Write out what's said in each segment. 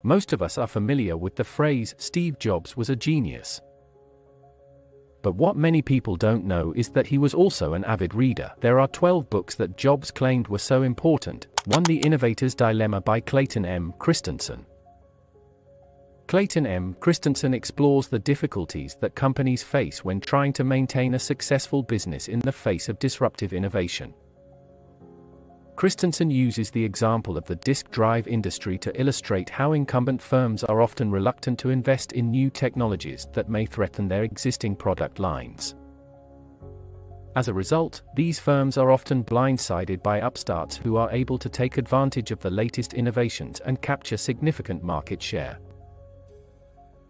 Most of us are familiar with the phrase, "Steve Jobs was a genius." But what many people don't know is that he was also an avid reader. There are 12 books that Jobs claimed were so important. 1. The Innovator's Dilemma by Clayton M. Christensen. Clayton M. Christensen explores the difficulties that companies face when trying to maintain a successful business in the face of disruptive innovation. Christensen uses the example of the disk drive industry to illustrate how incumbent firms are often reluctant to invest in new technologies that may threaten their existing product lines. As a result, these firms are often blindsided by upstarts who are able to take advantage of the latest innovations and capture significant market share.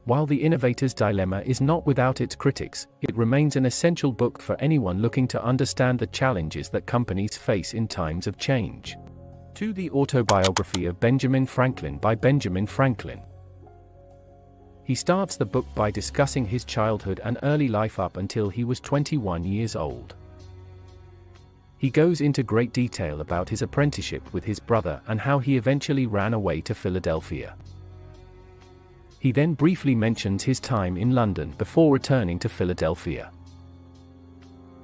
While The Innovator's Dilemma is not without its critics, it remains an essential book for anyone looking to understand the challenges that companies face in times of change. 2. The Autobiography of Benjamin Franklin by Benjamin Franklin. He starts the book by discussing his childhood and early life up until he was 21 years old. He goes into great detail about his apprenticeship with his brother and how he eventually ran away to Philadelphia. He then briefly mentions his time in London before returning to Philadelphia.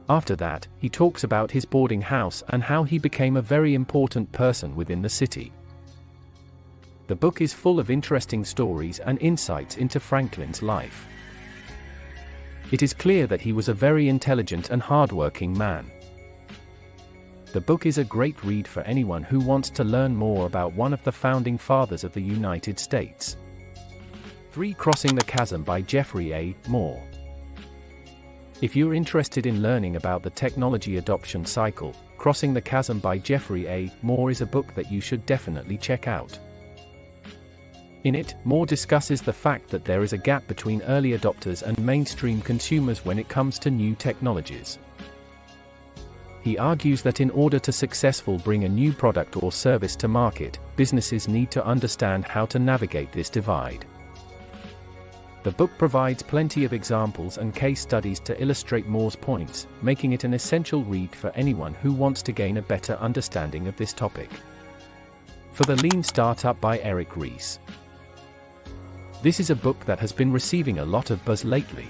After that, he talks about his boarding house and how he became a very important person within the city. The book is full of interesting stories and insights into Franklin's life. It is clear that he was a very intelligent and hardworking man. The book is a great read for anyone who wants to learn more about one of the founding fathers of the United States. 3. Crossing the Chasm by Jeffrey A. Moore. If you're interested in learning about the technology adoption cycle, Crossing the Chasm by Jeffrey A. Moore is a book that you should definitely check out. In it, Moore discusses the fact that there is a gap between early adopters and mainstream consumers when it comes to new technologies. He argues that in order to successfully bring a new product or service to market, businesses need to understand how to navigate this divide. The book provides plenty of examples and case studies to illustrate Moore's points, making it an essential read for anyone who wants to gain a better understanding of this topic. For the Lean Startup by Eric Ries. This is a book that has been receiving a lot of buzz lately.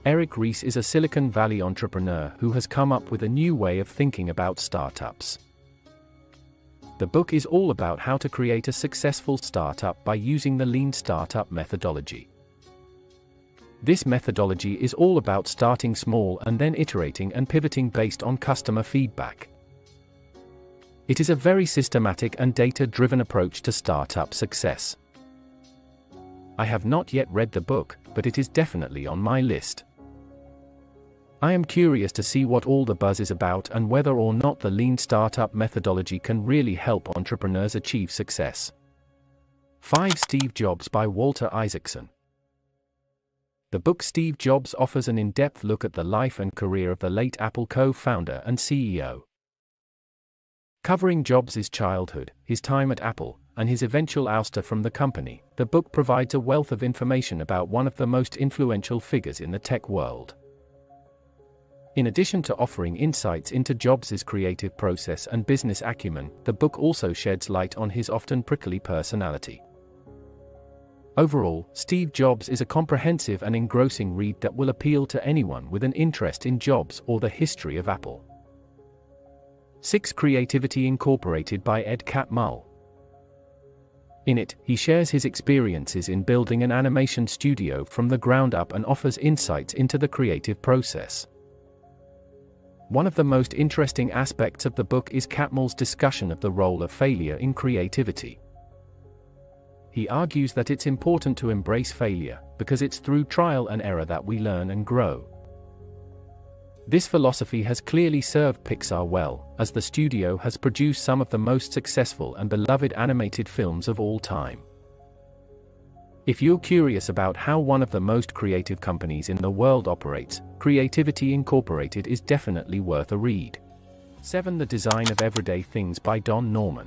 Eric Ries is a Silicon Valley entrepreneur who has come up with a new way of thinking about startups. The book is all about how to create a successful startup by using the Lean Startup methodology. This methodology is all about starting small and then iterating and pivoting based on customer feedback. It is a very systematic and data-driven approach to startup success. I have not yet read the book, but it is definitely on my list. I am curious to see what all the buzz is about and whether or not the Lean Startup methodology can really help entrepreneurs achieve success. 5. Steve Jobs by Walter Isaacson. The book Steve Jobs offers an in-depth look at the life and career of the late Apple co-founder and CEO. Covering Jobs' childhood, his time at Apple, and his eventual ouster from the company, the book provides a wealth of information about one of the most influential figures in the tech world. In addition to offering insights into Jobs' creative process and business acumen, the book also sheds light on his often prickly personality. Overall, Steve Jobs is a comprehensive and engrossing read that will appeal to anyone with an interest in Jobs or the history of Apple. 6. Creativity Incorporated by Ed Catmull. In it, he shares his experiences in building an animation studio from the ground up and offers insights into the creative process. One of the most interesting aspects of the book is Catmull's discussion of the role of failure in creativity. He argues that it's important to embrace failure, because it's through trial and error that we learn and grow. This philosophy has clearly served Pixar well, as the studio has produced some of the most successful and beloved animated films of all time. If you're curious about how one of the most creative companies in the world operates, Creativity Incorporated is definitely worth a read. 7. The Design of Everyday Things by Don Norman.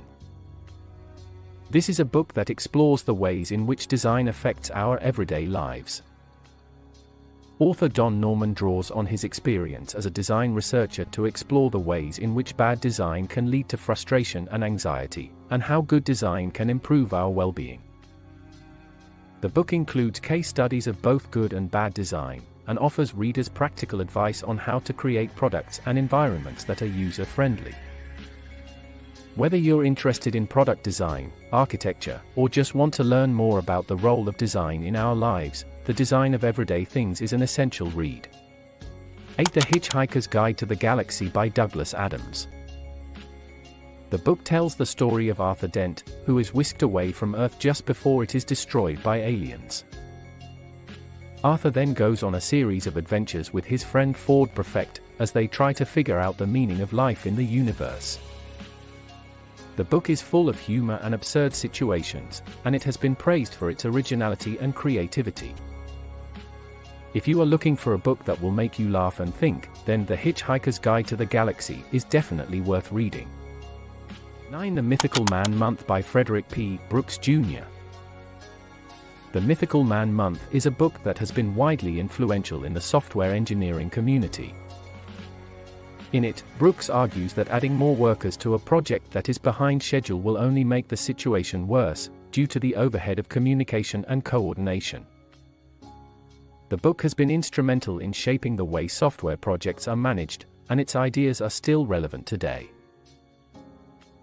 This is a book that explores the ways in which design affects our everyday lives. Author Don Norman draws on his experience as a design researcher to explore the ways in which bad design can lead to frustration and anxiety, and how good design can improve our well-being. The book includes case studies of both good and bad design, and offers readers practical advice on how to create products and environments that are user-friendly. Whether you're interested in product design, architecture, or just want to learn more about the role of design in our lives, The Design of Everyday Things is an essential read. 8. The Hitchhiker's Guide to the Galaxy by Douglas Adams. The book tells the story of Arthur Dent, who is whisked away from Earth just before it is destroyed by aliens. Arthur then goes on a series of adventures with his friend Ford Prefect, as they try to figure out the meaning of life in the universe. The book is full of humor and absurd situations, and it has been praised for its originality and creativity. If you are looking for a book that will make you laugh and think, then The Hitchhiker's Guide to the Galaxy is definitely worth reading. 9. The Mythical Man Month by Frederick P. Brooks, Jr. The Mythical Man Month is a book that has been widely influential in the software engineering community. In it, Brooks argues that adding more workers to a project that is behind schedule will only make the situation worse, due to the overhead of communication and coordination. The book has been instrumental in shaping the way software projects are managed, and its ideas are still relevant today.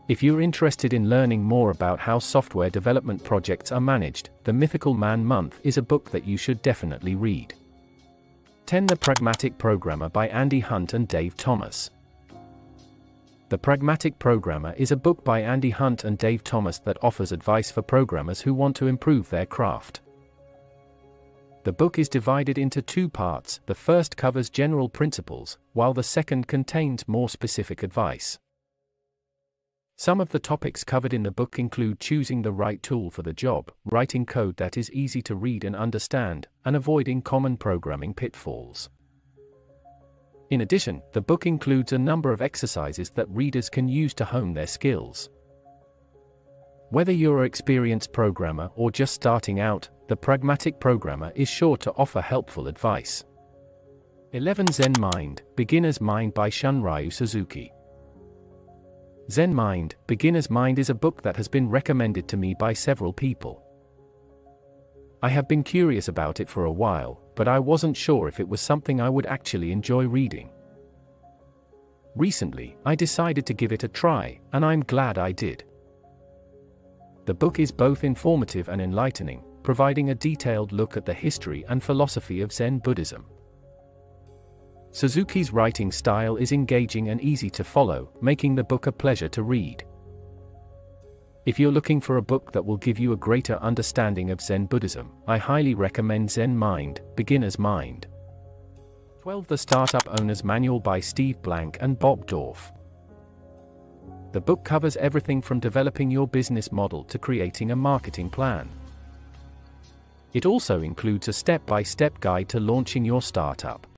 If you're interested in learning more about how software development projects are managed, The Mythical Man Month is a book that you should definitely read. 10. The Pragmatic Programmer by Andy Hunt and Dave Thomas. The Pragmatic Programmer is a book by Andy Hunt and Dave Thomas that offers advice for programmers who want to improve their craft. The book is divided into 2 parts. The first covers general principles, while the second contains more specific advice. Some of the topics covered in the book include choosing the right tool for the job, writing code that is easy to read and understand, and avoiding common programming pitfalls. In addition, the book includes a number of exercises that readers can use to hone their skills. Whether you're an experienced programmer or just starting out, The Pragmatic Programmer is sure to offer helpful advice. 11. Zen Mind, Beginner's Mind by Shunryu Suzuki. Zen Mind, Beginner's Mind is a book that has been recommended to me by several people. I have been curious about it for a while, but I wasn't sure if it was something I would actually enjoy reading. Recently, I decided to give it a try, and I'm glad I did. The book is both informative and enlightening, providing a detailed look at the history and philosophy of Zen Buddhism. Suzuki's writing style is engaging and easy to follow, making the book a pleasure to read. If you're looking for a book that will give you a greater understanding of Zen Buddhism, I highly recommend Zen Mind, Beginner's Mind. 12. The Startup Owner's Manual by Steve Blank and Bob Dorff. The book covers everything from developing your business model to creating a marketing plan. It also includes a step-by-step guide to launching your startup.